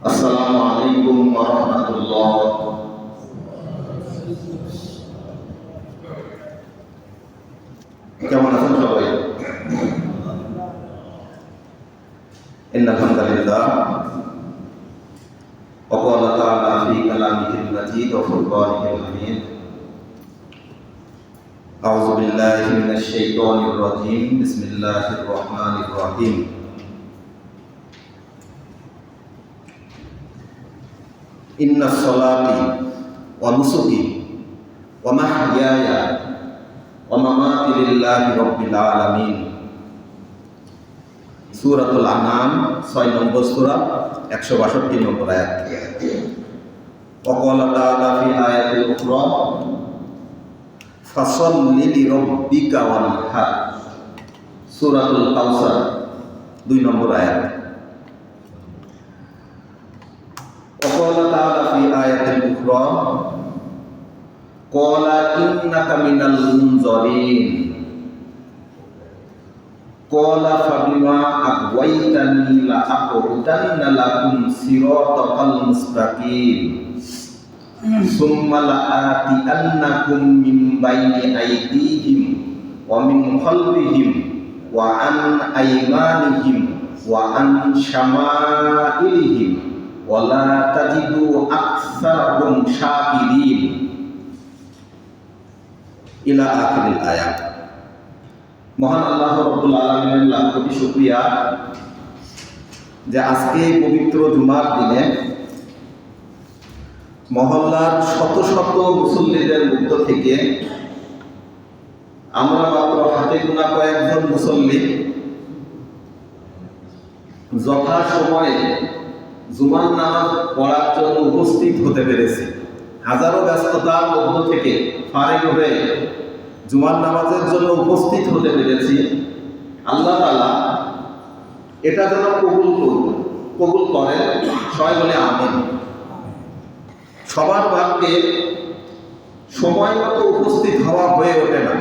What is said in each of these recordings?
আসসালামু আলাইকুম ওয়া রাহমাতুল্লাহ। কেমন আছেন সবাই? ইন্নাল হামদালিল্লাহ ওয়া ক্বালা তাআলা ফি কালামিহিল মাজিদ ওয়া ফুরকানিহিল হামিদ। আউযু বিল্লাহি মিনাশ শাইতানির রাজীম। বিসমিল্লাহির রাহমানির রাহিম। ইন্নাস সালাতি ওয়া নুসুকি ওয়া মাহইয়ায়া ওয়া মামাতি লিল্লাহি রাব্বিল আলামিন। সূরাতুল আনআম 6 নম্বর সূরা 162 নম্বর আয়াত। ওয়া ক্বালা তাআলা ফি আয়াতিল উখরা ফাসাল্লি লিরাব্বিকা ওয়ানহার। সূরাতুল কাউসার 2 নম্বর আয়াত। ওয়া ক্বালা তাআলা ফি আয়াতিল উখরা ক্বালা ইন্নাকা মিনাল মুনজারিন। ক্বালা ফাবিমা আগওয়াইতানি লা aqudanna লাকুম সিরাতাল মুস্তাকিম সুম্মা লাআতিআন্নাকুম মিন বাইনি আইদিহিম ওয়া মিন খালফিহিম ওয়া আন আইমানিহিম ওয়া আন শামাইলিহিম ওয়া লা তাজিদু আকসারাহুম শাকিরিন। ইলা আখিরিল আয়াত। মহান আল্লাহ রাব্বুল আলামিনের লাখ কোটি শুকরিয়া যে আজকে পবিত্র জুমার দিনে মহল্লার শত শত মুসল্লিদের মধ্য থেকে আমরা মাত্র হাতে গোনা কয়েকজন মুসল্লি যথা সময়ে জুমার নামাজ পড়ার জন্য উপস্থিত হতে পেরেছি। হাজারো ব্যস্ততার মধ্য থেকে ফারিগ হয়ে জুমার নামাজের জন্য উপস্থিত হতে পেরেছি। আল্লাহ তাআলা এটা যেন কবুল করেন। সবাই বলে আমিন। সবার ভাগ্যে সময় মতো উপস্থিত হওয়া হয়ে ওঠে না।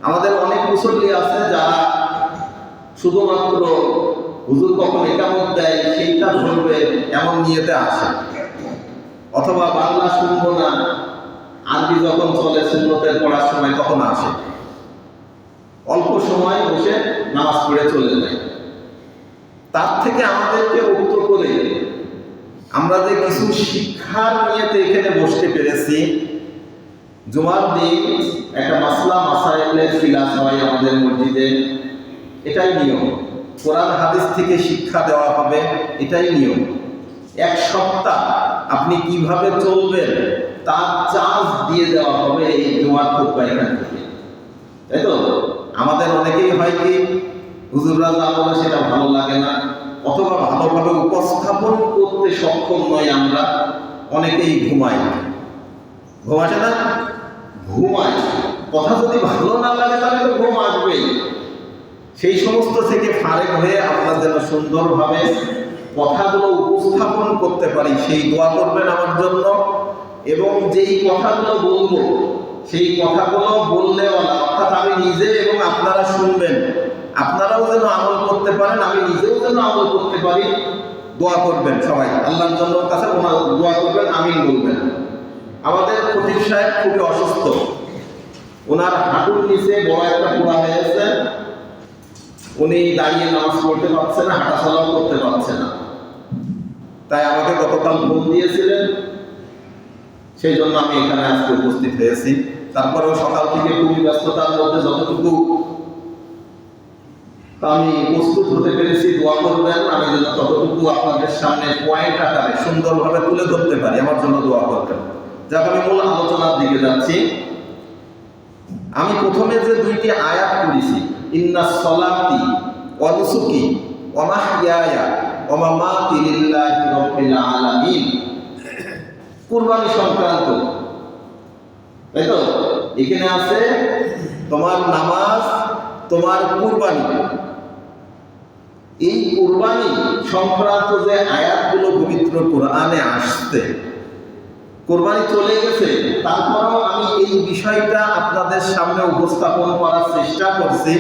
আমাদের অনেক মুসল্লি আছে যারা শুধুমাত্র হুজুর কখন একামত দেয় সেইটা ধরবে এমন নিয়েতে আসে, অথবা বাংলা শুনবো না, আরবি যখন চলে সুন্নতের পড়ার সময় তখন আসে। অল্প সময় বসে নামাজ পড়ে চলে যায়। তার থেকে আমাদেরকে উক্ত করে আমরা যে কিছু শিক্ষার নিয়েতে এখানে বসতে পেরেছি। জুমার দিন একটা মাসলা মাসাইলের ক্লাস হয় আমাদের মসজিদে, এটাই নিয়ম। কোরআন হাদিস থেকে শিক্ষা দেওয়া হবে, এটাই নিয়ম। এক সপ্তাহ আপনি কিভাবে চলবেন তার চার্জ দিয়ে দেওয়া হবে এই জুমার খুতবা এখান থেকে, তাই তো? আমাদের অনেকেই হয় কি, হুজুররা যা বলে সেটা ভালো লাগে না, অথবা ভালোভাবে উপস্থাপন করতে সক্ষম নয় আমরা। অনেকেই ঘুমাই আসে না, ঘুমাই। কথা যদি ভালো না লাগে তাহলে তো ঘুম আসবেই। সেই সমস্ত থেকে ফারেক হয়ে আমরা যেন সুন্দরভাবে কথাগুলো উপস্থাপন করতে পারি সেই দোয়া করবেন আমার জন্য। এবং যেই কথাগুলো বলবো সেই কথাগুলো বললেওয়ালা, অর্থাৎ আমি নিজে এবং আপনারা শুনবেন, আপনারাও যেন আমল করতে পারেন, আমি নিজেও যেন আমল করতে পারি। দোয়া করবেন সবাই আল্লাহর জন্য, কাছে ওনার দোয়া করবেন, আমিন বলবেন। আমাদের খতিব সাহেব খুবই অসুস্থ, ওনার হাঁটুর নিচে বড় একটা পোড়া হয়েছে। উনি দাঁড়িয়ে নামাজ পড়তে পারছে না, হাঁটাচলাও করতে পারছে না। তাই আমাকে গতকাল ফোন দিয়েছিলেন, সেই জন্য আমি এখানে আজকে উপস্থিত হয়েছি। তারপরেও সকাল থেকে খুবই ব্যস্ততার মধ্যে যতটুকু আমি প্রস্তুত হতে পেরেছি, দোয়া করবেন আমি যেন ততটুকু আপনাদের সামনে পয়েন্ট আকারে সুন্দরভাবে তুলে ধরতে পারি, আমার জন্য দোয়া করবেন। যাক, আমি মূল আলোচনার দিকে যাচ্ছি। আমি প্রথমে যে দুইটি আয়াত পড়েছি, ইন্নাস সালাতি ওয়া নুসুকি ওয়া মাহইয়ায়া ওয়া মামাতি লিল্লাহি রাব্বিল আলামিন, কুরবানি সংক্রান্ত, তাই তো? এখানে আছে তোমার নামাজ, তোমার কুরবানি। এই কুরবানি সংক্রান্ত যে আয়াতগুলো পবিত্র কোরআনে আসছে, কোরবানি চলে গেছে, তারপরেও আমি এই বিষয়টা আপনাদের সামনে উপস্থাপন করার চেষ্টা করছি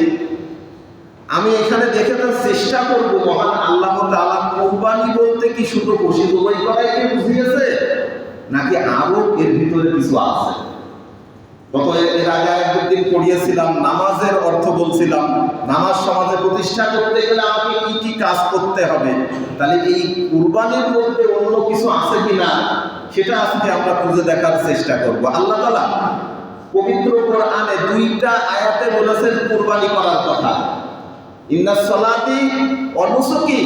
আমি এখানে দেখাতে চেষ্টা করব মহান আল্লাহ তাআলা কুরবানি বলতে কি শুধু পশু জবাই করাই কি বুঝিয়েছে, নাকি আরো এর ভিতরে কিছু আছে। এর আগে একদিন পড়িয়েছিলাম, নামাজের অর্থ বলছিলাম, নামাজ সমাজে প্রতিষ্ঠা করতে গেলে আমাকে কি কি কাজ করতে হবে। তাহলে এই কুরবানির মধ্যে অন্য কিছু আছে কিনা সেটা আজকে আমরা খুঁজে দেখার চেষ্টা করব। আল্লাহ তাআলা পবিত্র কোরআনে 2টা আয়াতে বলেছেন কুরবানি করার কথা, ইন্নাস সালাতি ওয়া নুসুকি,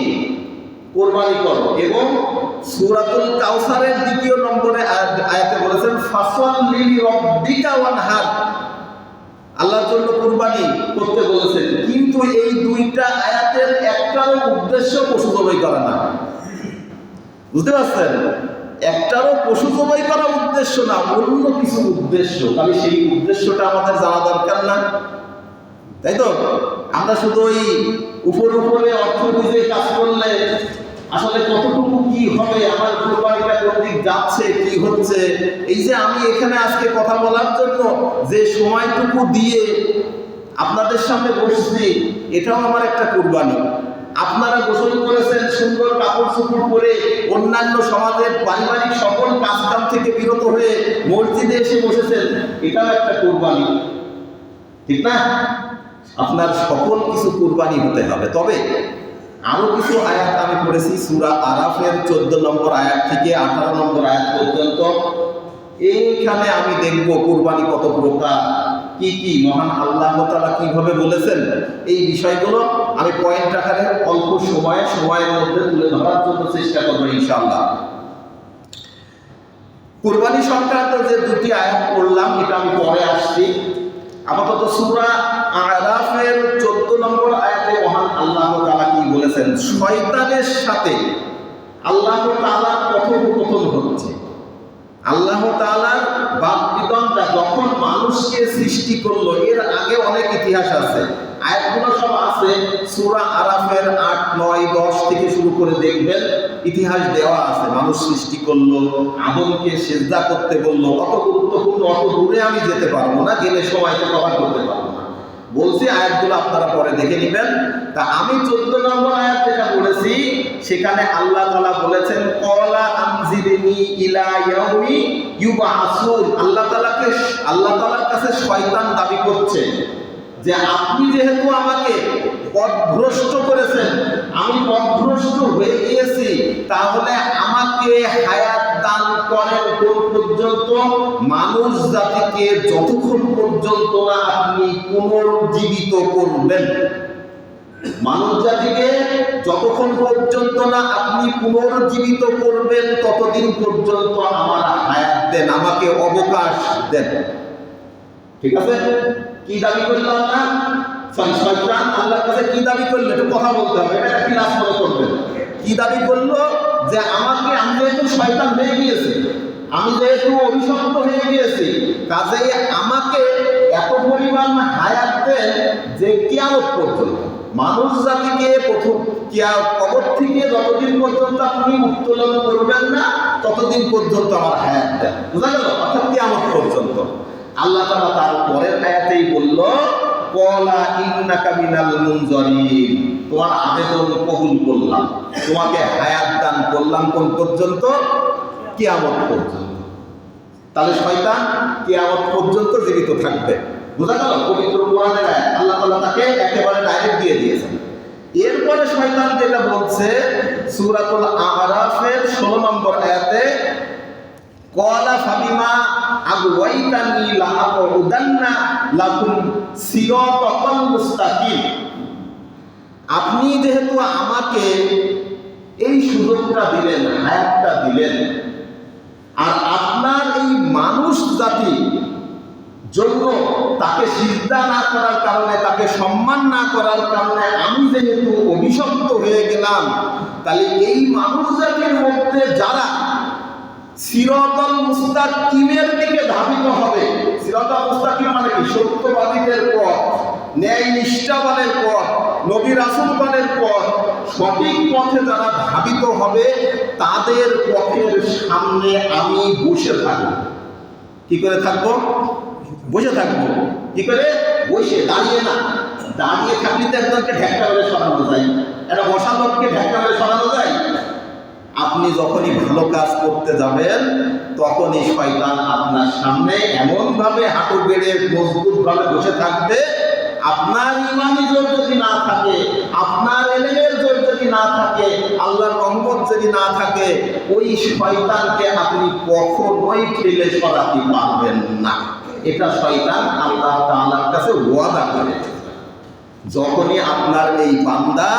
কুরবানি করো, এবং সূরাতুল কাউসারের 2 নম্বরে আয়াতে বলেছেন ফাসাল্লি লিরাব্বিকা ওয়ানহার, আল্লাহর জন্য কুরবানি করতে বলেছেন। কিন্তু এই 2টা আয়াতের একটারও উদ্দেশ্য পশু জবাই করা না, বুঝতে পারছেন? একটারও পশু জবাই করা উদ্দেশ্য না, অন্য কিছু উদ্দেশ্য। তাহলে সেই উদ্দেশ্যটা আমাদের জানা দরকার না, তাই তো? আমরা শুধু ওই উপরে অর্থ বুঝে কাজ করলে আসলে কতটুকু কি হবে, আমার কুরবানিটা কোন দিক যাচ্ছে, কি হচ্ছে। এই যে আমি এখানে আজকে কথা বলার জন্য যে সময়টুকু দিয়ে আপনাদের সামনে বসছি, এটাও আমার একটা কুরবানি। আপনারা গোসল করেছেন, সুন্দর কাপড় চোপড় পরে অন্যান্য সমাজের পারিবারিক সকল কাজকাম থেকে বিরত হয়ে মসজিদে এসে বসেছেন, এটাও একটা কুরবানি, ঠিক না? আপনার সকল কিছু কুরবানি হতে হবে। তবে আরো কিছু আয়াত আমি পড়েছি সূরা আরাফের 14 নম্বর আয়াত থেকে 18 নম্বর আয়াত পর্যন্ত। এইখানে আমি দেখব কুরবানি কত প্রকার, কি কি মহান আল্লাহ তাআলা কিভাবে বলেছেন, এই বিষয়গুলো আমি পয়েন্ট আকারে অল্প সময়ের মধ্যে তুলে ধরার জন্য চেষ্টা করব ইনশাআল্লাহ। কুরবানি সংক্রান্ত যে 2টি আয়াত পড়লাম এটা আমি পরে আসছি। আপাতত সূরা আরাফের 14 নম্বর আয়াতে মহান আল্লাহ তাআলা কি বলেছেন, শয়তানের সাথে আল্লাহ তাআলার কথোপকথন হচ্ছে। আল্লাহ তাআলার বাকবিতণ্ডা যখন মানুষকে সৃষ্টি করলো, এর আগে অনেক ইতিহাস আছে, আয়াতগুলো সব আছে সূরা আরাফের 8, 9, 10 থেকে শুরু করে দেখবেন ইতিহাস দেওয়া আছে। মানুষ সৃষ্টি করলো, আদমকে সিজদা করতে বললো। অত গুরুত্বপূর্ণ, অত দূরে আমি যেতে পারবো না, গেলে সময়টা কভার করতে পারবো না, বলছি আয়াতগুলো আপনারা পরে দেখে নেবেন। তা আমি 14 নম্বর আয়াত যেটা বলেছি, সেখানে আল্লাহ তাআলা বলেছেন ক্বালা আনজিরনি ইলা ইয়াউমি ইউবআসুন। আল্লাহ তাআলার কাছে শয়তান দাবি করছে যে আপনি যেহেতু আমাকে পথভ্রষ্ট করেছেন, আমি পথভ্রষ্ট হয়ে গিয়েছি, তাহলে আমাকে হায়াত দান করেন কোন পর্যন্ত? মানুষ জাতিকে যতক্ষণ পর্যন্ত না আপনি পুনর্জীবিত করবেন, মানুষ জাতিকে যতক্ষণ পর্যন্ত না আপনি পুনর্জীবিত করবেন ততদিন পর্যন্ত আমার হায়াত দেন, আমাকে অবকাশ দেন। ঠিক আছে? কি দাবি করলো আল্লাহ? শয়তান আল্লাহর কাছে কি দাবি করলো? একটু কথা বলতে হবে, এটা ক্লাস মনে করবেন। কি দাবি করলো? যে আমি যেহেতু শয়তান হয়ে গিয়েছি, আমি যেহেতু অভিশপ্ত হয়ে গিয়েছি, কাজেই আমাকে এত পরিমাণ হায়াত দেন যে কিয়ামত পর্যন্ত, মানুষ জাতিকে প্রথম কবর থেকে যতদিন পর্যন্ত আপনি উত্তোলন করবেন না ততদিন পর্যন্ত আমার হায়াত দেন। বুঝা গেল? অর্থাৎ কিয়ামত পর্যন্ত। আল্লাহ তাআলা তার পরের আয়াতেই বলল ক্বালা ইন্নাকা মিনাল মুনজারিন, তোমার আবেদন কবুল করলাম, তোমাকে হায়াত দান করলাম কোন পর্যন্ত? কিয়ামত পর্যন্ত। তাহলে শয়তান কিয়ামত পর্যন্ত জীবিত থাকবে। বুঝা গেল? পবিত্র কোরআনের আয়াত, আল্লাহ তাআলা তাকে একেবারে ডাইরেক্ট দিয়ে দিয়েছেন। এরপরে শয়তান যেটা বলছে সূরাতুল আরাফের 16 নম্বর আয়াতে ক্বালা ফাবিমা আগওয়াইতানি লাআকুদান্না লাকুম সিরাতাল মুস্তাকিম, আপনি যেহেতু আমাকে এই সুযোগটা দিলেন, হায়াতটা দিলেন, আর আপনার এই মানুষ জাতি জন্য তাকে সিজদা না করার কারণে, তাকে সম্মান না করার কারণে আমি যেহেতু অভিশপ্ত হয়ে গেলাম, তাহলে এই মানুষ জাতির মধ্যে যারা সিরাতাল মুস্তাকিমের দিকে ধাবিত হবে, সিরাতাল মুস্তাকিম মানে কি? সত্যবাদীদের পথ, ন্যায় নিষ্ঠাবানের পথ, নবী রাসূলগণের পথ, সঠিক পথে যারা ধাবিত হবে তাদের পথের সামনে আমি বসে থাকব। কি করে থাকবো? বসে থাকবো। কি করে? বসে, দাঁড়িয়ে না, দাঁড়িয়ে থাকলে তো একজনকে ঢেক্কা করে সরানো যায়, একটা বসা লোককে ঢেক্কা করে সরানো যায়। আপনি যখনই ভালো কাজ করতে যাবেন তখনই শয়তান আপনার সামনে এমনভাবে হাঁটু গেড়ে মজবুতভাবে বসে থাকবে, আপনার ইমানি জোর যদি না থাকে, আপনার এলেমের জোর যদি না থাকে, আল্লাহর রহমত যদি না থাকে, ওই শয়তানকে আপনি কখনোই ঠেলে সরাতে পারবেন না। এটা শয়তান আল্লাহ তাআলার কাছে ওয়াদা করে। যখনই আপনার এই বান্দা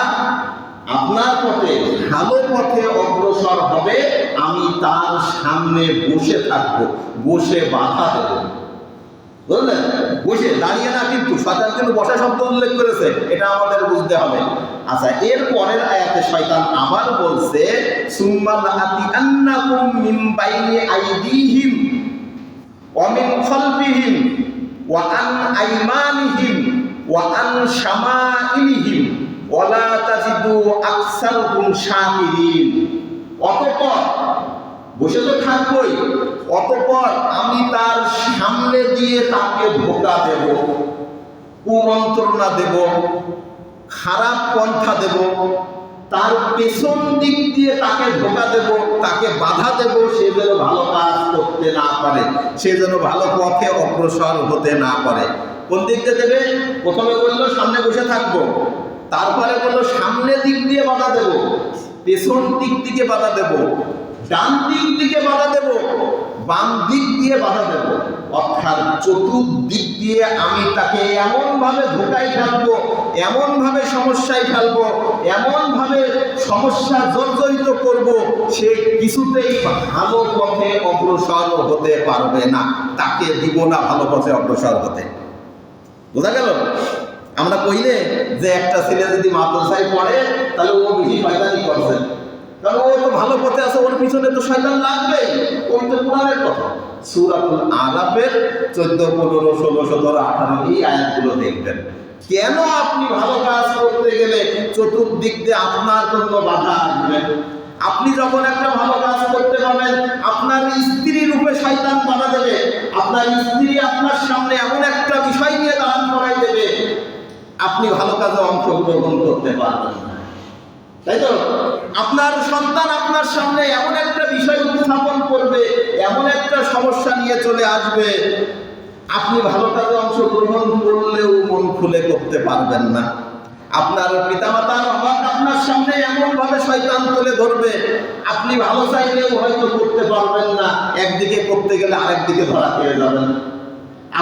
আপনার পথে ভালো পথে অগ্রসর হবে, আমি তার সামনে বসে থাকবো, বসে বাধা দেব। বুঝলেন? বসে, দাঁড়িয়ে না, কিন্তু শয়তান কিন্তু বসা শব্দ উল্লেখ করেছে, এটা আমাদের বুঝতে হবে। আচ্ছা, এর পরের আয়াতে শয়তান আবার বলছে, সুম্মা লাআতিয়ান্নাকুম মিন বাইনি আইদিহিম ওয়া মিন খালফিহিম ওয়া আন আইমানিহিম ওয়া আন শামাইলিহিম ওয়ালা তাজিদু আকসারহুম শাকিরিন। অতঃপর বসে তো থাকবই, অতঃপর আমি তার সামনে দিয়ে তাকে ধোঁকা দেব, কুমন্ত্রণা দেব, খারাপ পন্থা দেব, তার পেছন দিক দিয়ে তাকে ধোঁকা দেব, তাকে বাধা দেব, সে যেন ভালো কাজ করতে না পারে, সে যেন ভালো পথে অগ্রসর হতে না পারে। কোন দিক দিয়ে দেবে? প্রথমে বললো সামনে বসে থাকবো, তারপরে বললো সামনে দিক দিয়ে বাধা দেব, পেছন দিক থেকে বাধা দেব, ডান দিক থেকে বাধা দেব, বাম দিক দিয়ে বাধা দেব, অর্থাৎ চতুর্দিক দিয়ে আমি তাকে এমনভাবে ধোঁকায় ফেলবো, এমনভাবে সমস্যায় ফেলবো, এমনভাবে সমস্যা জর্জরিত করব, সে কিছুতেই ভালো পথে অগ্রসর হতে পারবে না, তাকে দিব না ভালো পথে অগ্রসর হতে। বোঝা গেল? আমরা কইলে যে একটা ছেলে যদি মাদ্রাসায় পড়ে তাহলে ও বেশি শয়তানি করছে, কারণ ও তো ভালো পথে আছে, ওর পিছনে তো শয়তান লাগবেই। ওই তো কোরআনের কথা, সূরাতুল আরাফের 14, 15, 16, 17, 18 এই আয়াতগুলো দেখবেন। কেন আপনি ভালো কাজ করতে গেলে চতুর্দিক দিয়ে আপনার জন্য বাধা আসবে? আপনি যখন একটা ভালো কাজ করতে পারবেন, আপনার স্ত্রী রূপে শয়তান বাধা দেবে, আপনার স্ত্রী আপনার সামনে এমন একটা বিষয় নিয়ে দাঁড়ান করাই দেবে, আপনি ভালো কাজে অংশগ্রহণ করতে পারবেন না, তাই তো? আপনার সন্তান আপনার সামনে এমন একটা বিষয় উত্থাপন করবে, এমন একটা সমস্যা নিয়ে চলে আসবে, আপনি ভালো কাজে অংশগ্রহণ করলেও মন খুলে করতে পারবেন না। আপনার পিতামাতার হক আপনার সামনে এমন ভাবে শয়তান তুলে ধরবে, আপনি ভালো চাইলেও হয়তো করতে পারবেন না, একদিকে করতে গেলে আরেকদিকে ধরা খেয়ে যাবেন।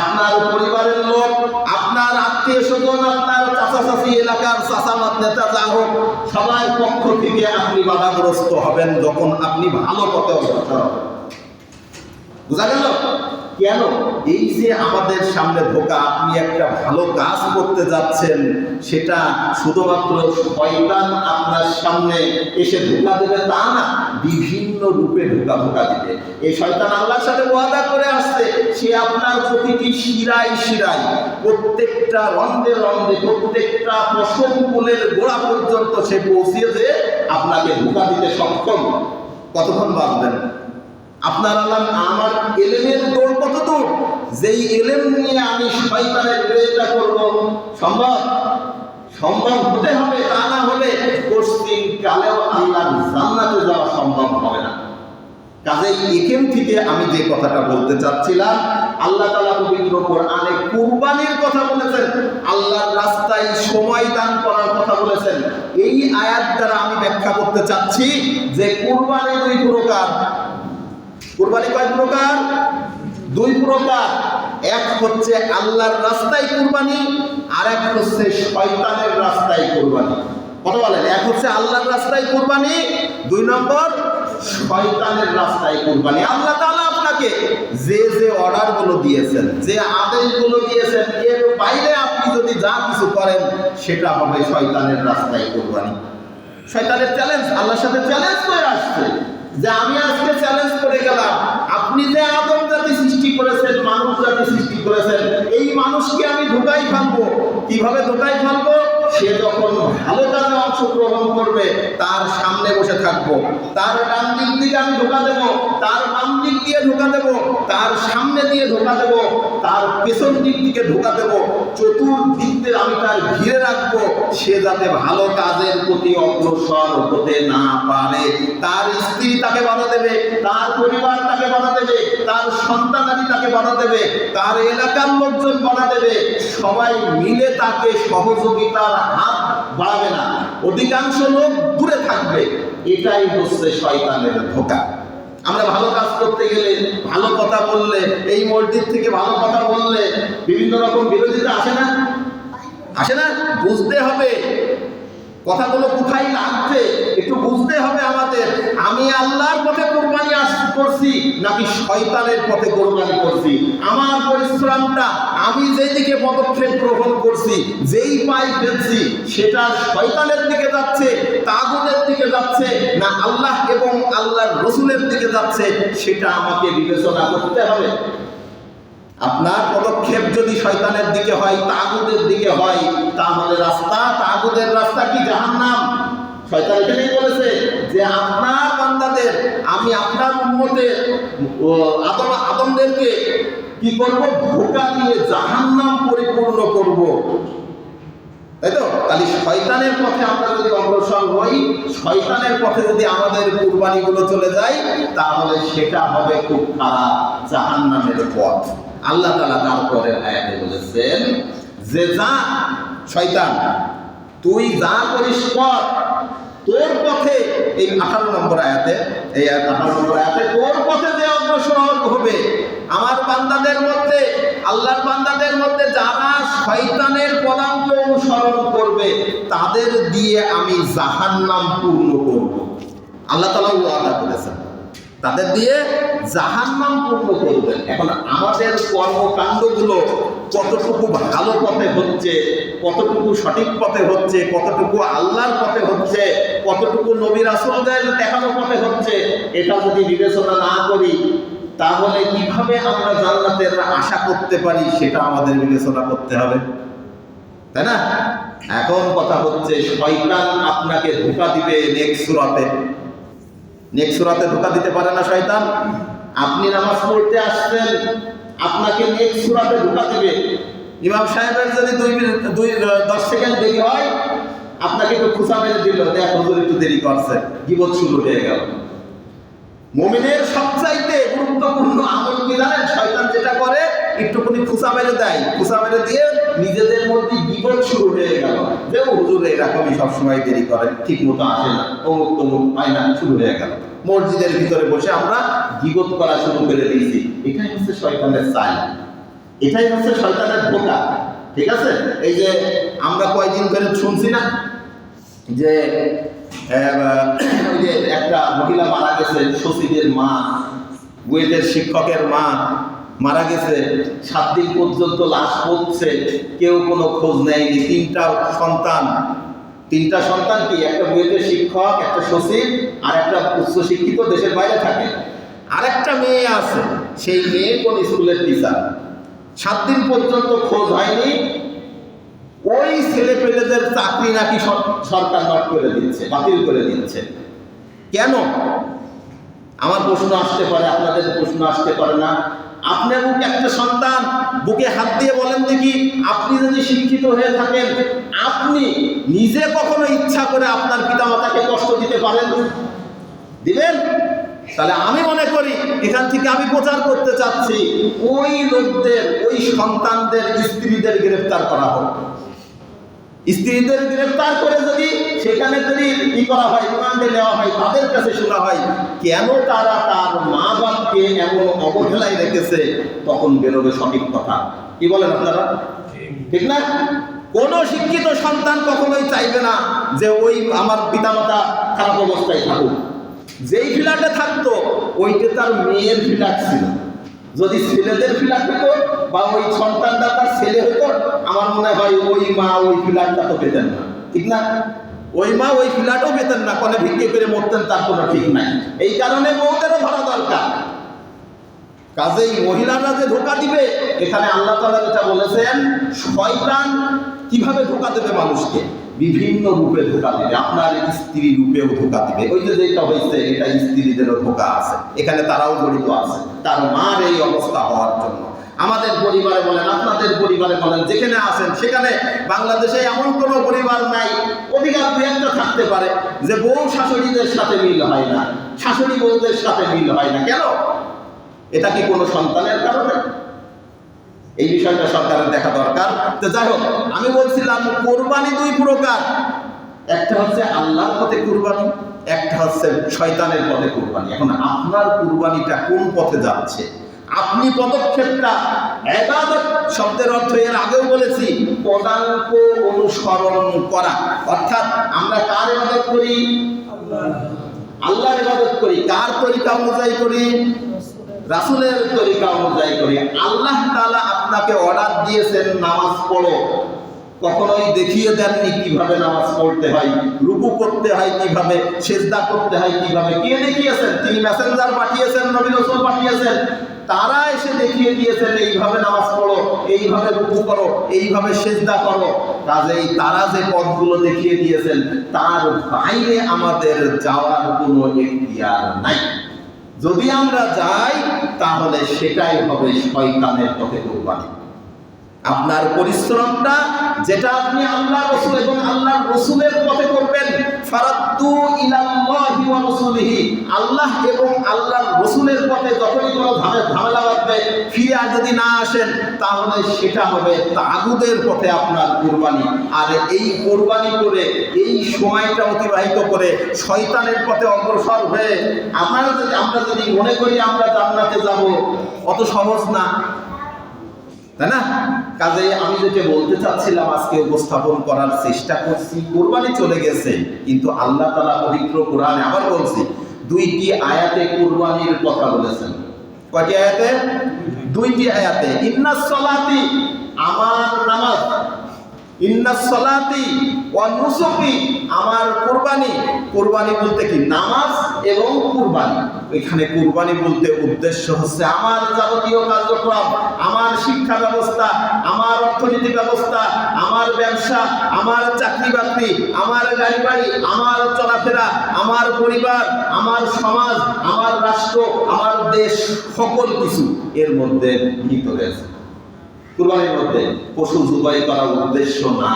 আপনার পরিবারের লোক, আপনার আত্মীয় স্বজন, আপনার চাচা চাচি, এলাকার চাচামাত নেতা যা হোক, সবার পক্ষ থেকে আপনি বাধাগ্রস্ত হবেন যখন আপনি ভালো পথে অগ্রসর হবেন। বুঝা গেল? কেন? এই যে আমাদের সামনে ধোঁকা, আপনি একটা ভালো কাজ করতে যাচ্ছেন, সেটা শুধুমাত্র শয়তান আপনার সামনে এসে ধোঁকা দেবে তা না, বিভিন্ন রূপে ধোঁকা দিবে। এই শয়তান আল্লাহর সাথে ওয়াদা করে আসছে, সে আপনার প্রতিটি শিরায় শিরায়, প্রত্যেকটা রন্ধে রন্ধে, প্রত্যেকটা পশম কুলের গোড়া পর্যন্ত সে পৌঁছিয়েছে আপনাকে ধোঁকা দিতে সক্ষম। কতক্ষণ বাঁচবেন? আপনার আমার এলেমের দৌড় কত দূর? যেই এলেম নিয়ে আমি শয়তানের বিরোধিতা করব, সম্ভব? সম্ভব হতে হবে, তা না হলে পশ্চিম কালেও আল্লাহর জান্নাতে যাওয়া সম্ভব হবে না। কাজেই এখান থেকে আমি যে কথাটা বলতে চাচ্ছিলাম, আল্লাহ তাআলা পবিত্র কোরআনে কুরবানির কথা বলেছেন, আল্লাহর রাস্তায় সময় দান করার কথা বলেছেন। এই আয়াত দ্বারা আমি ব্যাখ্যা করতে চাচ্ছি যে কুরবানি দুই প্রকার। কুরবানি কয় প্রকার? দুই প্রকার। এক হচ্ছে আল্লাহর রাস্তায় কুরবানি, আর এক হচ্ছে শয়তানের রাস্তায় কুরবানি। কথা বলেন? এক হচ্ছে আল্লাহর রাস্তায় কুরবানি, দুই নম্বর শয়তানের রাস্তায় কুরবানি। আল্লাহ তাআলা আপনাকে যে যে অর্ডারগুলো দিয়েছেন, যে আদেশগুলো দিয়েছেন, এর বাইরে আপনি যদি যা কিছু করেন সেটা হবে শয়তানের রাস্তায় কুরবানি। শয়তানের চ্যালেঞ্জ, আল্লাহর সাথে চ্যালেঞ্জ করে আসছে যে আমি আজকে চ্যালেঞ্জ করে গেলাম, আপনি যে আদম জাতি সৃষ্টি করেছেন, মানুষ জাতি সৃষ্টি করেছেন, এই মানুষকে আমি ধোঁকায় ফেলবো। কিভাবে ধোঁকায় ফেলবো? সে যখন ভালো কাজে অংশ অংশগ্রহণ করবে তার সামনে বসে থাকবো, তার ডান দিক থেকে আমি ধোকা দেব, তার বাম দিক দিয়ে ধোকা দেব, তার সামনে দিয়ে ধোকা দেব, তার পেছন দিক থেকে ধোকা দেব, চতুর্দিক দিয়ে আমি তার ঘিরে রাখবো, সে যাতে ভালো কাজের প্রতি অগ্রসর হতে না পারে। তার স্ত্রী তাকে বাধা দেবে, তার পরিবার তাকে বাধা দেবে, তার সন্তানাদি তাকে বাধা দেবে, তার এলাকার লোকজন বাধা দেবে, সবাই মিলে তাকে সহযোগিতার হাত বাড়াবে না, অধিকাংশ লোক দূরে থাকবে। এটাই হচ্ছে শয়তানের ধোঁকা। আমরা ভালো কাজ করতে গেলে, ভালো কথা বললে, এই মসজিদ থেকে ভালো কথা বললে বিভিন্ন রকম বিরোধিতা আসে না? আসে না? বুঝতে হবে কথাগুলো কোথায় লাগছে, একটু বুঝতে হবে আমাদের। আমি আল্লাহর পথে কোরবানি করছি নাকি শয়তানের পথে কোরবানি করছি? আমার পরিশ্রমটা আমি যেই দিকে পদক্ষেপ গ্রহণ করছি, যেই পাই ফেলছি, সেটা শয়তানের দিকে যাচ্ছে, তাগুতের দিকে যাচ্ছে, না আল্লাহ এবং আল্লাহর রসুলের দিকে যাচ্ছে, সেটা আমাকে বিবেচনা করতে হবে। আপনার পদক্ষেপ যদি শয়তানের দিকে হয়, তাগুতের দিকে হয়, তাহলে রাস্তা, তাগুতের রাস্তা কি? জাহান্নাম। শয়তান এখানেই বলেছে যে আপনার বান্দাদের, আমি আপনার উম্মতের আদমদেরকে কি করব? ধোঁকা দিয়ে জাহান্নাম পরিপূর্ণ করব। তাই তো? তাহলে শয়তানের পথে আমরা যদি অগ্রসর হই, শয়তানের পথে যদি আমাদের কুরবানিগুলো চলে যায়, তাহলে সেটা হবে খুব খারাপ জাহান্নামের পথ। আল্লাহ তাআলা তারপরে আয়াতে বলেছেন যে যা শয়তান, তুই যা করিস কর, তোর পথে, এই 18 নম্বর আয়াতে, এই 18 নম্বর আয়াতে তোর পথে যে অগ্রসর হবে, আমার বান্দাদের মধ্যে, আল্লাহর বান্দাদের মধ্যে যারা শয়তানের পদাঙ্ক অনুসরণ করবে, তাদের দিয়ে আমি জাহান্নাম পূর্ণ করব। আল্লাহ তাআলা ওয়াদা করেছেন তাদের দিয়ে জাহান্নাম পূর্ণ করবেন। এখন আমাদের কর্মকাণ্ডগুলো কতটুকু ভালো পথে হচ্ছে, কতটুকু সঠিক পথে হচ্ছে, কতটুকু আল্লাহর পথে হচ্ছে, কতটুকু নবী রাসূলদের দেখানো পথে হচ্ছে, এটা যদি বিবেচনা না করি, তাহলে কিভাবে আমরা জান্নাতের আশা করতে পারি সেটা আমাদের বিবেচনা করতে হবে, তাই না? এখন কথা হচ্ছে, শয়তান আপনাকে ধোঁকা দিবে নেক্সট সূরাতে ধোঁকা দিতে পারে না শয়তান? আপনি নামাজ পড়তে আসছেন, আপনাকে নেক্সট সূরাতে ধোঁকা দিবে। ইমাম সাহেবের যদি 10 সেকেন্ড দেরি হয়, আপনাকে একটু খুঁচা মেরে দিল, দেখ হুজুর একটু দেরি করছে, গীবত শুরু হয়ে গেল। মুমিনের সবচাইতে গুরুত্বপূর্ণ আমল কি জানেন? শয়তান যেটা করে, একটুখানি খুঁচা মেরে দেয়, খুঁচা মেরে দিয়ে নিজেদের মধ্যে গীবত শুরু হয়ে গেল, যে হুজুর এরকমই সবসময় দেরি করে, ঠিক মতো আসে না, অমুক তমুক পায় না, শুরু হয়ে গেল। মসজিদের ভিতরে বসে আমরা গীবত করা শুরু করে দিয়েছি। এটাই হচ্ছে শয়তানের চাল, এটাই হচ্ছে শয়তানের ধোঁকা। ঠিক আছে? এই যে আমরা কয়েকদিন ধরে শুনছি না যে ওই যে একটা মহিলা মারা গেছে, সচিবের মা, বুয়েটের শিক্ষকের মা মারা গেছে, 7 দিন পর্যন্ত লাশ পড়ছে, কেউ কোনো খোঁজ নেয়নি। 3টা সন্তান কি? একটা বুয়েটের শিক্ষক, একটা সচিব, আর একটা উচ্চশিক্ষিত দেশের বাইরে থাকে, আর একটা মেয়ে আছে, সেই মেয়ে কোন স্কুলের টিচার। 7 দিন পর্যন্ত খোঁজ হয়নি। ওই ছেলে পেলেদের চাকরি নাকি সরকার বাতিল করে দিচ্ছে। কেন? আমার প্রশ্ন আসতে পারে, আপনাদের প্রশ্ন আসতে পারে না? আপনার একটা সন্তান, বুকে হাত দিয়ে বলেন দেখি, আপনি যদি শিক্ষিত হয়ে থাকেন, আপনি নিজে কখনো ইচ্ছা করে আপনার পিতামাতাকে কষ্ট দিতে পারেন? দিবেন? তাহলে আমি মনে করি এখান থেকে আমি প্রচার করতে চাচ্ছি, ওই লোকদের, ওই সন্তানদের স্ত্রীদের গ্রেফতার করা হোক। স্ত্রীদের গ্রেফতার করে যদি সেখানে যদি কি করা হয়, রিমান্ডে নেওয়া হয়, তাদের কাছে শোনা হয় কেন তারা তার মা বাপকে এমন অবহেলায় রেখেছে, তখন বেরোবে সঠিক কথা। কি বলেন আপনারা? ঠিক না? কোন শিক্ষিত সন্তান কখনোই চাইবে না যে ওই আমার পিতামাতা খারাপ অবস্থায় থাকুক। যেই ফ্ল্যাটে থাকতো ওইটা তার মেয়ের ফ্ল্যাট ছিল। যদি ছেলেদের ফ্ল্যাট হতো বা ওই সন্তানটা তার ছেলে হতো, আমার মনে হয় ওই মা ওই ফ্ল্যাটটা তো পেতেন না। ঠিক না? ওই মা ওই ফ্ল্যাটও পেতেন না, কলে ভিক্ষে করে মরতেন, তার কোনো ঠিক নাই। এই কারণে বউদেরও ধরা দরকার। কাজেই মহিলারা যে ধোঁকা দিবে, এখানে আল্লাহ তাআলা যেটা বলেছেন, শয়তান কিভাবে ধোঁকা দেবে মানুষকে, বিভিন্ন রূপে ধোঁকা দিবে, আপনার স্ত্রী রূপেও ধোঁকা দিবে। ওই যে যেটা হয়েছে এটা স্ত্রীদেরও ধোঁকা আছে, এখানে তারাও জড়িত আছে তার মার এই অবস্থা হওয়ার জন্য। আমাদের পরিবারে বলেন, আপনাদের পরিবারে বলেন, যেখানে আছেন সেখানে বাংলাদেশে এমন কোনো পরিবার নাই, অধিকার দু একটা থাকতে পারে, যে বউ শাশুড়িদের সাথে মিল হয় না, শাশুড়ি বউদের সাথে মিল হয় না। কেন? এটা কি কোনো সন্তানের কারণে? এই বিষয়টা সরকারের দেখা দরকার। তো যাই হোক, আমি বলছিলাম কোরবানি দুই প্রকার, একটা হচ্ছে আল্লাহর পথে কুরবানি, একটা হচ্ছে শয়তানের পথে কুরবানি। এখন আপনার কুরবানিটা কোন পথে যাচ্ছে? আপনি পদক্ষেপটা, ইবাদত শব্দের অর্থ এর আগেও বলেছি পদাঙ্ক অনুসরণ করা, অর্থাৎ আমরা কার ইবাদত করি? আল্লাহর ইবাদত করি। কার তরিকা অনুযায়ী করি? রাসূলের তরিকা অনুযায়ী করি। আল্লাহ তাআলা আপনাকে অর্ডার দিয়েছেন নামাজ পড়ো, কখনোই দেখিয়ে দেননি কিভাবে নামাজ পড়তে হয়, রুকু করতে হয় কিভাবে, সিজদা করতে হয় কিভাবে। কে দেখিয়েছেন? তিনি মেসেঞ্জার পাঠিয়েছেন, নবী রাসূল পাঠিয়েছেন, তারা এসে দেখিয়ে দিয়েছেন এইভাবে নামাজ পড়ো, এইভাবে রুকু করো, এইভাবে সিজদা করো। কাজেই তারা যে পথগুলো দেখিয়ে দিয়েছেন তার বাইরে আমাদের যাওয়ার কোনো এখতিয়ার নাই। যদি আমরা যাই তাহলে সেটাই হবে শয়তানের পথে কুরবানি। আপনার পরিশ্রমটা যেটা আপনি আল্লাহ রাসূল এবং আল্লাহর রাসূলের পথে করবেন, ফারাদ্দু ইলাল্লাহি ওয়া রাসূলিহি, আল্লাহ এবং আল্লাহর রাসূলের পথে যখনই কোনো ঝামেলা বাঁধবে, ফিরে যদি না আসেন তাহলে সেটা হবে তাগুদের পথে আপনার কুরবানি। আর এই কুরবানি করে এই সময়টা অতিবাহিত করে শয়তানের পথে অগ্রসর হয়ে আমরা যদি মনে করি আমরা জান্নাতে যাব, অত সহজ না, তাই না? কাজে আমি যেটা বলতে চাচ্ছিলাম, আজকে উপস্থাপন করার চেষ্টা করছি, কুরবানি চলে গেছে, কিন্তু আল্লাহ তাআলা পবিত্র কোরআনে আবার বলছি, দুইটি আয়াতে কুরবানির কথা বলেছেন। কয়টি আয়াতে? দুইটি আয়াতে। ইন্নাস সালাতি, আমার নামাজ, ইন্নাস সালাতি ওয়া নুসুকি, আমার কুরবানি। কুরবানি বলতে কি? নামাজ এবং কুরবানি। এখানে কুরবানি বলতে উদ্দেশ্য হচ্ছে আমার যাবতীয় কার্যক্রম, আমার শিক্ষা ব্যবস্থা, আমার অর্থনীতি ব্যবস্থা, আমার ব্যবসা, আমার চাকরি বাকরি, আমার গাড়ি বাড়ি, আমার চলাফেরা, আমার পরিবার, আমার সমাজ, আমার রাষ্ট্র, আমার দেশ, সকল কিছু এর মধ্যে নিহিত রয়েছে। কুরবানির মধ্যে পশু জবাই করা উদ্দেশ্য না,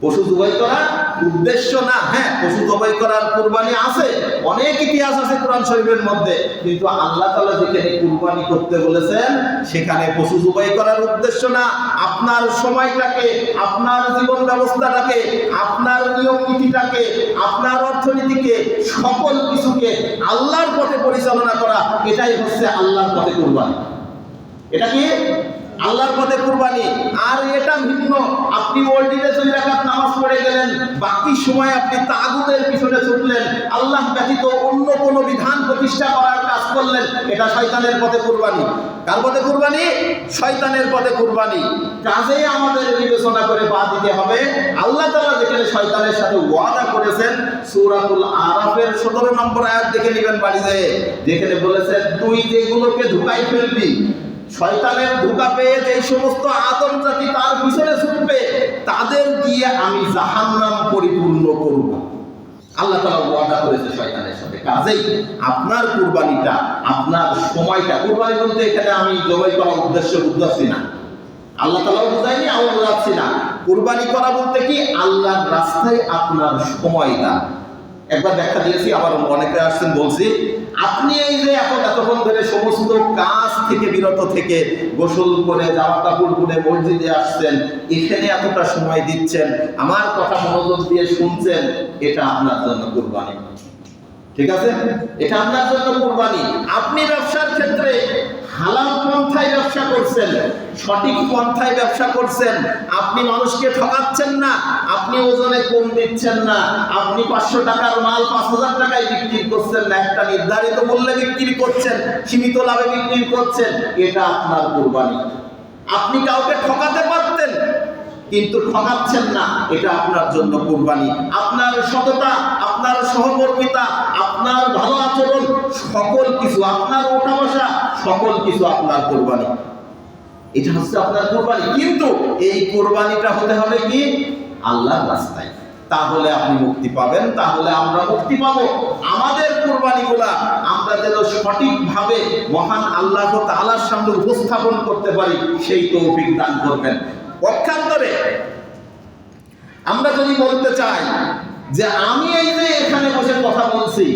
পশু জবাই করা উদ্দেশ্য না। হ্যাঁ, পশু জবাই করার কুরবানি আছে, অনেক ইতিহাস আছে কোরআন শরীফের মধ্যে, কিন্তু আল্লাহ তাআলা যেখানে কুরবানি করতে বলেছেন সেখানে পশু জবাই করার উদ্দেশ্য না। আপনার সময়টাকে, আপনার জীবন ব্যবস্থাটাকে, আপনার নিয়ম নীতিটাকে, আপনার অর্থনীতিকে, সকল কিছুকে আল্লাহর পথে পরিচালনা করা, এটাই হচ্ছে আল্লাহর পথে কুরবানি। এটা কি? আল্লাহর পথে কুরবানি। আর এটা ভিন্ন, আপনি মসজিদে 2 রাকাত নামাজ পড়ে গেলেন, বাকি সময় আপনি তাগুতের পিছনে ছুটলেন, আল্লাহ ব্যতীত অন্য কোনো বিধান প্রতিষ্ঠা করার কাজ করলেন, এটা শয়তানের পথে কুরবানি। কার পথে কুরবানি? শয়তানের পথে কুরবানি। কাজেই আমাদের বিবেচনা করে বাদ দিতে হবে। আল্লাহ তাআলা যেখানে শয়তানের সাথে ওয়াদা করেছেন, সূরাতুল আরাফের 17 নম্বর আয়াত দেখে নেবেন বাড়িতে, যেখানে বলেছেন তুই যেগুলোকে ধোঁকায় ফেলবি, শয়তানের ধোঁকা পেয়ে যে সমস্ত আদম জাতি তার পিছনে ছুটবে, তাদের দিয়ে আমি জাহান্নাম পরিপূর্ণ করব। আল্লাহ তাআলা ওয়াদা করেছে শয়তানের সাথে। কাজেই আপনার কুরবানিটা, আপনার সময়টা, কুরবানি বলতে এখানে আমি জবাই করার উদ্দেশ্য বুঝাচ্ছি না, আল্লাহ তাআলাও বুঝায়নি, আমি বুঝাচ্ছি না। কুরবানি করা বলতে কি? আল্লাহর রাস্তায় আপনার সময়টা। একবার ব্যাখ্যা দিয়েছি, আবার অনেকে আসছেন বলছি, আপনি এই যে এতক্ষণ ধরে সমস্ত কাজ থেকে বিরত থেকে গোসল করে জামা কাপড় পরে মসজিদে আসছেন, এখানে এতটা সময় দিচ্ছেন, আমার কথা মনোযোগ দিয়ে শুনছেন, এটা আপনার জন্য কুরবানি। ঠিক আছে? এটা আপনার জন্য কুরবানি। আপনি ব্যবসার ক্ষেত্রে হালাল পন্থায় ব্যবসা করছেন, সঠিক পন্থায় ব্যবসা করছেন, আপনি মানুষকে ঠকাচ্ছেন না, আপনি ওজনে কম দিচ্ছেন না, আপনি 500 টাকার মাল 5000 টাকায় বিক্রি করছেন না, একটা নির্ধারিত মূল্যে বিক্রি করছেন, সীমিত লাভে বিক্রি করছেন, এটা আপনার কুরবানি। আপনি কাউকে ঠকাতে পারতেন কিন্তু ঠকাচ্ছেন না, এটা আপনার জন্য কুরবানি। আপনার সততা, আপনার সহমর্মিতা, আপনার ভালো আচরণ, সকল কিছু, আপনার ওঠা বসা, সকল কিছু আপনার কুরবানি। এটা হচ্ছে আপনার কুরবানি। কিন্তু এই কুরবানিটা হতে হবে কি? আল্লাহর রাস্তায়। তাহলে আপনি মুক্তি পাবেন, তাহলে আমরা মুক্তি পাবো। আমাদের কুরবানিগুলা আমরা যেন সঠিকভাবে মহান আল্লাহ তাআলার সামনে উপস্থাপন করতে পারি, সেই তৌফিক দান করবেন। পক্ষান্তরে আমরা যদি বলতে চাই যে আমি এই যে এখানে বসে কথা বলছি,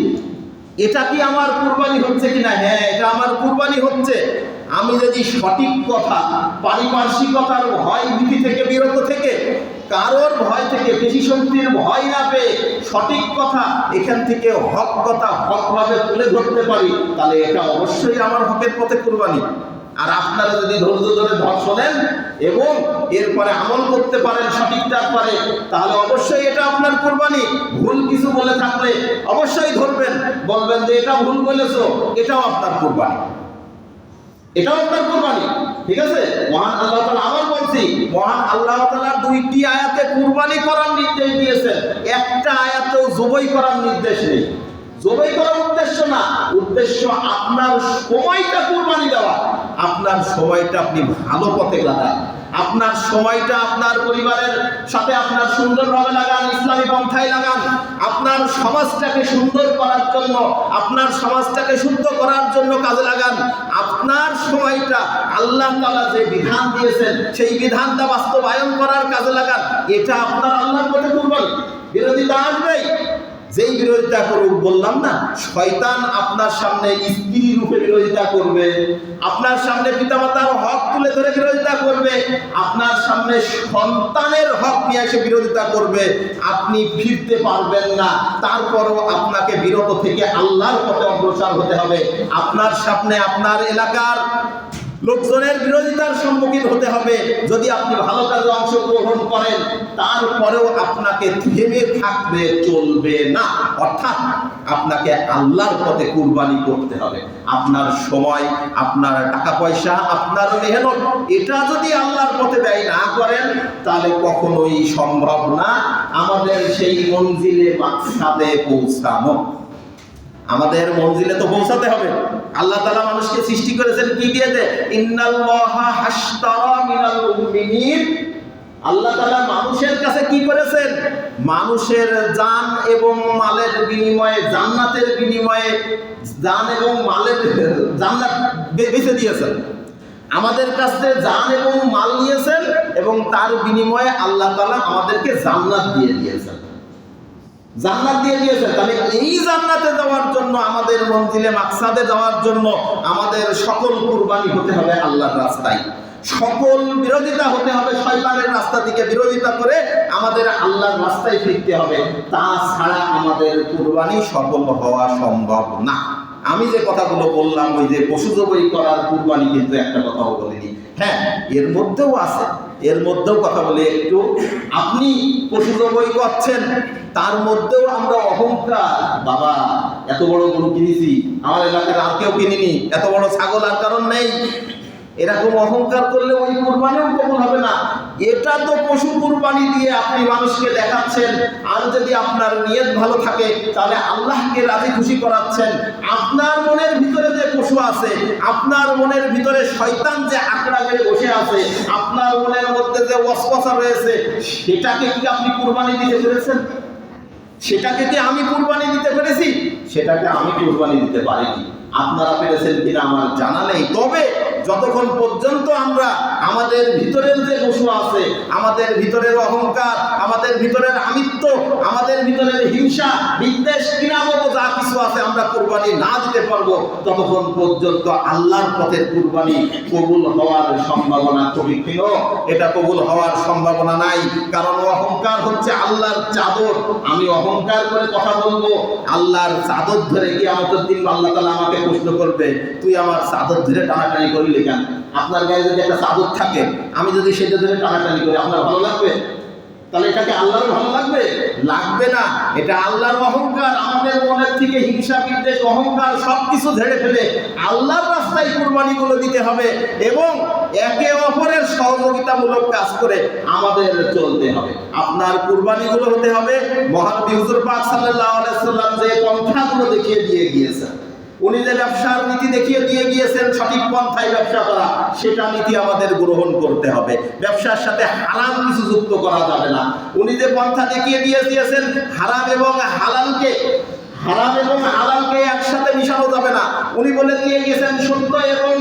এটা কি আমার কুরবানি হচ্ছে কিনা? হ্যাঁ, এটা আমার কুরবানি হচ্ছে। আমি যদি সঠিক কথা, পারিপার্শ্বিকতার ভয় ভীতি থেকে বিরত থেকে, কারোর ভয় থেকে, পেশি শক্তির ভয় না পেয়ে সঠিক কথা এখান থেকে হক কথা হকভাবে তুলে ধরতে পারি, তাহলে এটা অবশ্যই আমার হকের পথে কুরবানি। আর আপনারা যদি ধৈর্য ধরে শোনেন এবং এরপরে আমল করতে পারেন সঠিকটার পরে, তাহলে অবশ্যই এটা আপনার কুরবানি। ভুল কিছু বলে থাকলে অবশ্যই ধরবেন, বলবেন যে এটা ভুল বলেছো, এটাও আপনার কুরবানি, এটাও আপনার কুরবানি। ঠিক আছে? মহান আল্লাহ তাআলা আবার বলছি, মহান আল্লাহ তাআলা দুইটি আয়াতে কুরবানি করার নির্দেশ দিয়েছেন, একটা আয়াতেও জবাই করার নির্দেশ নেই। জবাই করার উদ্দেশ্য না, উদ্দেশ্য আপনার সময়টা কুরবানি দেওয়া। আপনার সময়টা আপনি ভালো পথে লাগান, আপনার সময়টা আপনার পরিবারের সাথে আপনার সুন্দরভাবে লাগান, ইসলামী পন্থায় লাগান। আপনার সমাজটাকে সুন্দর করার জন্য, আপনার সমাজটাকে শুদ্ধ করার জন্য কাজে লাগান। আপনার সময়টা আল্লাহ তাআলা যে বিধান দিয়েছেন সেই বিধানটা বাস্তবায়ন করার কাজে লাগান। এটা আপনার আল্লাহর পথে কুরবানি। বিরোধিতা আসবেই, যেই বিরোধিতা করুক, বললাম না, শয়তান আপনার সামনে স্ত্রী রূপে বিরোধিতা করবে, আপনার সামনে পিতামাতার হক তুলে ধরে বিরোধিতা করবে, আপনার সামনে সন্তানের হক নিয়ে এসে বিরোধিতা করবে। আপনি ফিরতে পারবেন না, তারপরও আপনাকে বিরত থেকে আল্লাহর পথে অগ্রসর হতে হবে। আপনার সামনে আপনার এলাকার লোকজনের বিরোধিতার সম্মুখীন হতে হবে। যদি আপনি ভালো কাজে অংশগ্রহণ করেন, তারপরেও আপনাকে থেমে থাকলে চলবে না। অর্থাৎ আপনাকে আল্লাহর পথে কুরবানি করতে হবে। আপনার সময়, আপনার টাকা পয়সা, আপনার মেহনত, এটা যদি আল্লাহর পথে ব্যয় না করেন, তাহলে কখনোই সম্ভব না আমাদের সেই মঞ্জিলে মাকসাদে পৌঁছানো। আমাদের মঞ্জিলে তো পৌঁছাতে হবে। আল্লাহ তাআলা মানুষকে সৃষ্টি করেছেন কি দিয়ে? ইন্নাল্লাহা হাশতারা মিনাল মুমিনিন। আল্লাহ তাআলা মানুষের কাছে কি করেছেন? মানুষের জান এবং মালের বিনিময়ে, জান্নাতের বিনিময়ে জান এবং মালের জান্নাত বেচে দিয়েছেন। আমাদের কাছে জান এবং মাল নিয়েছেন এবং তার বিনিময়ে আল্লাহ তাআলা আমাদেরকে জান্নাত দিয়ে দিয়েছেন, জান্নাত দিয়ে দিয়েছেন। তাহলে এই জান্নাতে যাওয়ার জন্য, আমাদের মঞ্জিলে মাকসাদে যাওয়ার জন্য আমাদের সকল কুরবানি হতে হবে আল্লাহর রাস্তায়। সকল বিরোধিতা হতে হবে, শয়তানের রাস্তা থেকে বিরোধিতা করে আমাদের আল্লাহর রাস্তায় ফিরতে হবে। তাছাড়া আমাদের কুরবানি সফল হওয়া সম্ভব না। আমি যে কথাগুলো বললাম, ওই যে পশু জবাই করার কুরবানি, কিন্তু একটা কথাও বলিনি। হ্যাঁ, এর মধ্যেও আছে, এর মধ্যেও কথা বলি একটু। আপনি পশু জবাই করছেন, তার মধ্যেও আমরা অহংকার, বাবা এত বড় গরু কিনেছি, আমার এলাকার আর কেউ কিনিনি, এত বড় ছাগল আর কারণ নেই, এরকম অহংকার করলে ওই কুরবানিও কবুল হবে না। এটা তো পশু কুরবানি দিয়ে আপনি মানুষকে দেখাচ্ছেন। আর যদি আপনার নিয়ত ভালো থাকে, তাহলে আল্লাহকে রাজি খুশি করাচ্ছেন। আপনার মনের ভিতরে যে পশু আছে, আপনার মনের ভিতরে শয়তান যে আকড়া মেরে বসে আছে, আপনার মনের মধ্যে যে ওয়াসওয়াসা রয়েছে, সেটাকে কি আপনি কুরবানি দিতে পেরেছেন? সেটাকে কি আমি কুরবানি দিতে পেরেছি? সেটাকে আমি কুরবানি দিতে পারিনি। আপনারা পেরেছেন কিনা আমার জানা নেই। তবে যতক্ষণ পর্যন্ত আমরা আমাদের ভিতরের যে পশু আছে, আমাদের ভিতরের অহংকার, আমাদের ভিতরের আমিত্ব, আমাদের ভিতরের হিংসা, বিদ্বেষ, ঘৃণাবোধ যা কিছু আছে, আমরা কুরবানি না দিতে পারবো, ততক্ষণ পর্যন্ত আল্লাহর পথের কুরবানি কবুল হওয়ার সম্ভাবনা খুবই ক্ষীণ। এটা কবুল হওয়ার সম্ভাবনা নাই, কারণ অহংকার হচ্ছে আল্লাহর চাদর। আমি অহংকার করে কথা বলবো, আল্লাহর চাদর ধরে কিয়ামতের দিন আল্লাহ তাআলা আমাকে প্রশ্ন করবে, তুই আমার চাদর ধরে টানাটানি করলি কেন? আপনার গায়ে যদি একটা চাদর থাকে, আমি যদি সেটা ধরে টানাটানি করি, আপনার ভালো লাগবে? তাহলে এটাকে আল্লাহর ভালো লাগবে? লাগবে না। এটা আল্লাহর অহংকার। আমাদের মনের থেকে হিংসা, বিদ্বেষ, অহংকার সবকিছু ঝেড়ে ফেলে আল্লাহর রাস্তায় কুরবানিগুলো দিতে হবে এবং একে অপরের সহযোগিতামূলক কাজ করে আমাদের চলতে হবে। আপনার কুরবানিগুলো হতে হবে মহানবী হুজুর পাক সাল্লাল্লাহু আলাইহি ওয়াসাল্লাম যে পন্থাগুলো দেখিয়ে দিয়ে গিয়েছেন, উনি যে ব্যবসার নীতি দেখিয়ে দিয়ে গিয়েছেন সঠিক পন্থায় ব্যবসা করা, সেটা নীতি আমাদের গ্রহণ করতে হবে। ব্যবসার সাথে হারাম কিছু যুক্ত করা যাবে না। উনি যে পন্থা দেখিয়ে দিয়ে দিয়েছেন হারাম এবং হালালকে একসাথে মিশানো যাবে না। উনি বলে দিয়ে গিয়েছেন সত্য এবং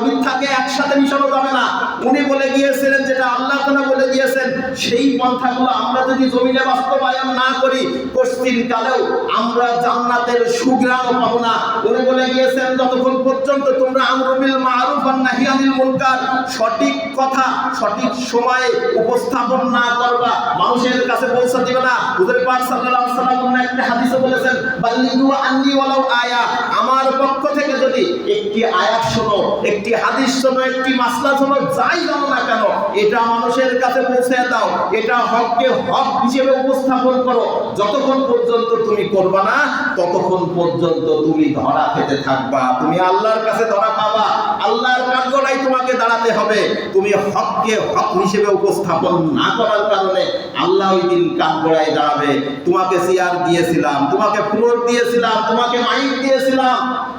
মিথ্যাকে একসাথে মিশানো যাবে না। উনি বলে গিয়েছিলেন যেটা আল্লাহ তাআলা বলে দিয়েছেন, সেই পন্থাগুলো আমরা যদি জমিনে বাস্তবায়ন না করি, পশ্চিম কালেও আমরা জান্নাতের সুঘ্রাণও পাবো না। উনি বলে গিয়েছেন যতক্ষণ পর্যন্ত তোমরা আমরু বিল মারুফ ওয়া নাহি আনিল মুনকার সঠিক কথা সঠিক সময়ে উপস্থাপন না করবা, মানুষের কাছে পৌঁছে দিবে না। হুজুর পাক সাল্লাল্লাহু আলাইহি ওয়াসাল্লাম একটা হাদিসে বলেছেন, বাল্লিগু আন্নি ওয়ালাউ আয়া, আমার পক্ষ থেকে যদি একটি আয়াত শোনো, একটি হাদিস শোনো, একটি মাসলা শোনো, যাই জানো না কেন, এটা মানুষের কাছে পৌঁছে দাও, এটা হককে হক হিসেবে উপস্থাপন করো। যতক্ষণ পর্যন্ত তুমি করবা না, ততক্ষণ পর্যন্ত তুমি ধরা খেতে থাকবা, তুমি আল্লাহর কাছে ধরা পাবা। আল্লাহর কাঠগড়ায় তোমাকে দাঁড়াতে হবে। তুমি হককে হক হিসেবে উপস্থাপন না করার কারণে আল্লাহ ওই দিন কাঠগড়ায় দাঁড়াবে। তোমাকে চেয়ার দিয়েছিলাম, তোমাকে ফ্লোর দিয়েছিলাম, তোমাকে মাইক দিয়েছিলাম,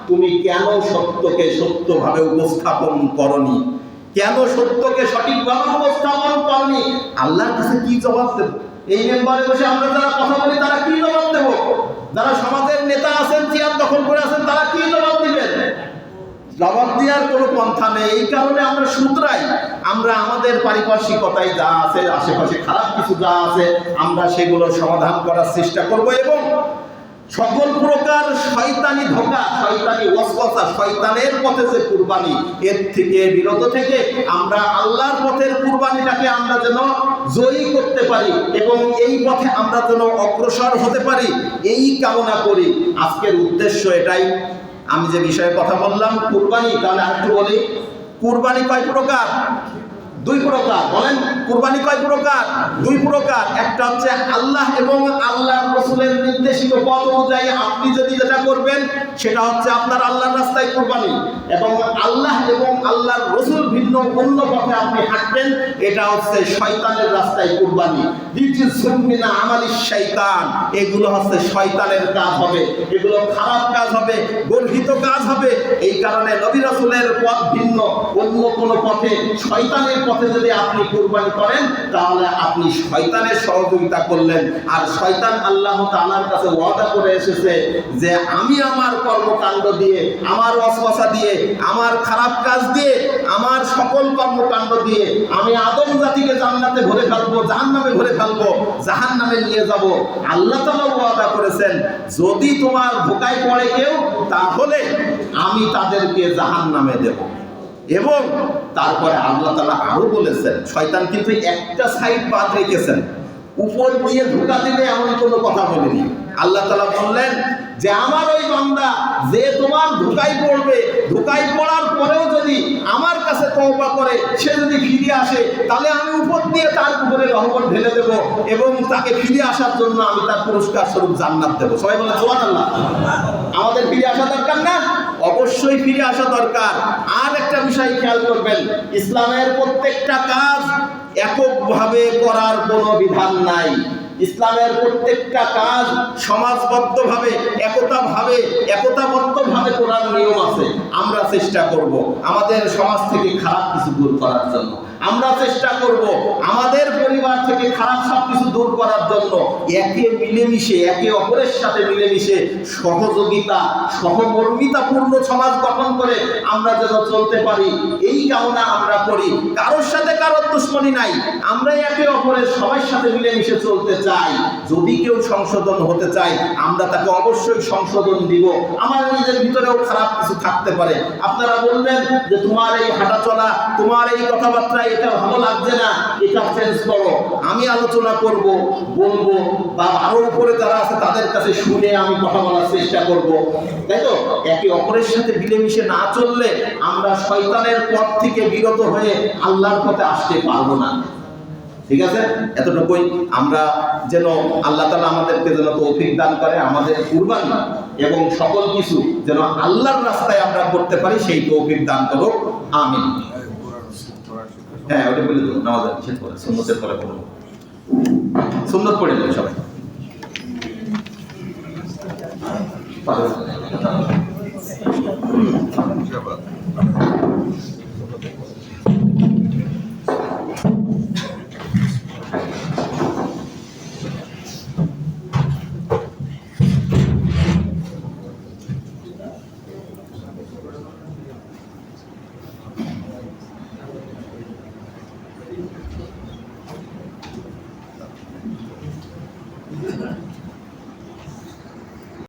তুমি কেন সত্যকে সত্যভাবে উপস্থাপন করনি? কেন সত্যকে সঠিকভাবে উপস্থাপন করনি? আল্লাহর কাছে কি জবাব দেব? এই মেম্বারে বসে আমরা যারা কথা বলি তারা কি জবাব দেব? যারা সমাজের নেতা আছেন, চেয়ার দখল করে আছেন, তারা কি জবাব দিবেন? জবাব দেওয়ার কোনো পন্থা নেই। এই কারণে আমরা শুধরাই, আমরা আমাদের পারিপার্শ্বিকতায় যা আছে, আশেপাশে খারাপ কিছু যা আছে, আমরা সেগুলো সমাধান করার চেষ্টা করব এবং সকল প্রকার শয়তানি ধোঁকা, শয়তানি ওয়াসওয়াসা, শয়তানের পথে যে কুরবানি, এর থেকে বিরত থেকে আমরা আল্লাহর পথের কুরবানিটাকে আমরা যেন জয়ী করতে পারি এবং এই পথে আমরা যেন অগ্রসর হতে পারি, এই কামনা করি। আজকের উদ্দেশ্য এটাই। আমি যে বিষয়ে কথা বললাম কুরবানি, তাহলে আরেকটু বলি, কুরবানি কয় প্রকার? 2 প্রকার। বলেন, কুরবানি কয় প্রকার? 2 প্রকার। একটা হচ্ছে আল্লাহ এবং আল্লাহর রাসূলের নির্দেশিত পথ অনুযায়ী আপনি যদি যেটা করবেন সেটা হচ্ছে আপনার আল্লাহর রাস্তায় কুরবানি, এবং আল্লাহ এবং আল্লাহর রাসূল ভিন্ন অন্য পথে আপনি হাঁটবেন, এটা হচ্ছে শয়তানের রাস্তায় কুরবানি। রিজসুম মিন আমালিশ শয়তান, এগুলো হচ্ছে শয়তানের কাজ হবে, এগুলো খারাপ কাজ হবে, গর্হিত কাজ হবে। এই কারণে নবী রাসূলের পথ ভিন্ন, অন্য কোনো পথে শয়তানের পথে যদি আপনি কুরবানি করেন তাহলে আপনি শয়তানের সহযোগিতা করলেন। আর শয়তান আল্লাহ তাআলার কাছে ওয়াদা করে এসেছে যে আমি আমার কর্মকাণ্ড দিয়ে, আমার ওয়াসওয়াসা দিয়ে, আমার খারাপ কাজ দিয়ে, আমার সকল কর্মকাণ্ড দিয়ে আমি আদম জাতিকে জান্নাতে ভরে ফেলবো, জাহান্নামে ভরে ফেলবো, জাহান্নামে নিয়ে যাব। আল্লাহ তাআলা ওয়াদা করেছেন যদি তোমার ধোঁকায় পড়ে কেউ, তাহলে আমি তাদেরকে জাহান্নামে দেব। এবং তারপরে আল্লাহ তাআলা আরো বলেছেন, শয়তান কিন্তু একটা সাইড বাদ রেখেছেন, উপর দিয়ে ধোঁকা দিবে এমন কোনো কথা বলেনি। আল্লাহ তাআলা বললেন যে আমার ওই বান্দা যে তোমার ধোঁকায় পড়বে, ধোঁকায় পড়ার পরেও যদি আমার কাছে তওবা করে, সে যদি ফিরে আসে, তাহলে আমি উপর দিয়ে তার উপরে রহমত ঢেলে দেব এবং তাকে ফিরে আসার জন্য আমি তার পুরস্কার স্বরূপ জান্নাত দেব। সবাই বলে সুবহানাল্লাহ। আমাদের ফিরে আসা দরকার না? অবশ্যই ফিরে আসা দরকার। আর একটা বিষয় খেয়াল করবেন, ইসলামের প্রত্যেকটা কাজ এককভাবে করার কোনো বিধান নাই। ইসলামের প্রত্যেকটা কাজ সমাজবদ্ধভাবে, একতাবদ্ধভাবে করার নিয়ম আছে। আমরা চেষ্টা করব আমাদের সমাজ থেকে খারাপ কিছু দূর করার জন্য, আমরা চেষ্টা করব আমাদের পরিবার থেকে খারাপ সব কিছু দূর করার জন্য, একে অপরের সাথে মিলেমিশে সহযোগিতা, সহমর্মিতাপূর্ণ সমাজ গঠন করে আমরা যেন চলতে পারি, এই কামনা আমরা করি। কারোর সাথে কারোর দুশ্মনী নাই, আমরা একে অপরের সবার সাথে মিলেমিশে চলতে চাই। যদি কেউ সংশোধন হতে চায়, আমরা তাকে অবশ্যই সংশোধন দিব। আমার নিজের ভিতরেও খারাপ কিছু থাকতে পারে, আপনারা বলবেন যে তোমার এই হাঁটা চলা, তোমার এই কথাবার্তা এটা ভালো লাগছে না, এটা চেঞ্জ করো। আমি আলোচনা করব, বলবো, বা আরো উপরে যারা আছে তাদের কাছে শুনে আমি কথা বলার চেষ্টা করব, তাই তো? একে অপরের সাথে মিলেমিশে না চললে আমরা শয়তানের পথ থেকে বিরত হয়ে আল্লাহর পথে আসতে পারবো না। ঠিক আছে? এতটুকুই। আমরা যেন আল্লাহ তাআলা আমাদেরকে যেন তৌফিক দান করে, আমাদের কুরবানি এবং সকল কিছু যেন আল্লাহর রাস্তায় আমরা করতে পারি, সেই তৌফিক দান করুক। আমিন। হ্যাঁ, ওটা বলে দেবো, নামাজ শেষ করে সুন্নতের পরে পড়ব, সুন্নত পড়ে দেবো সবাই। ধন্যবাদ।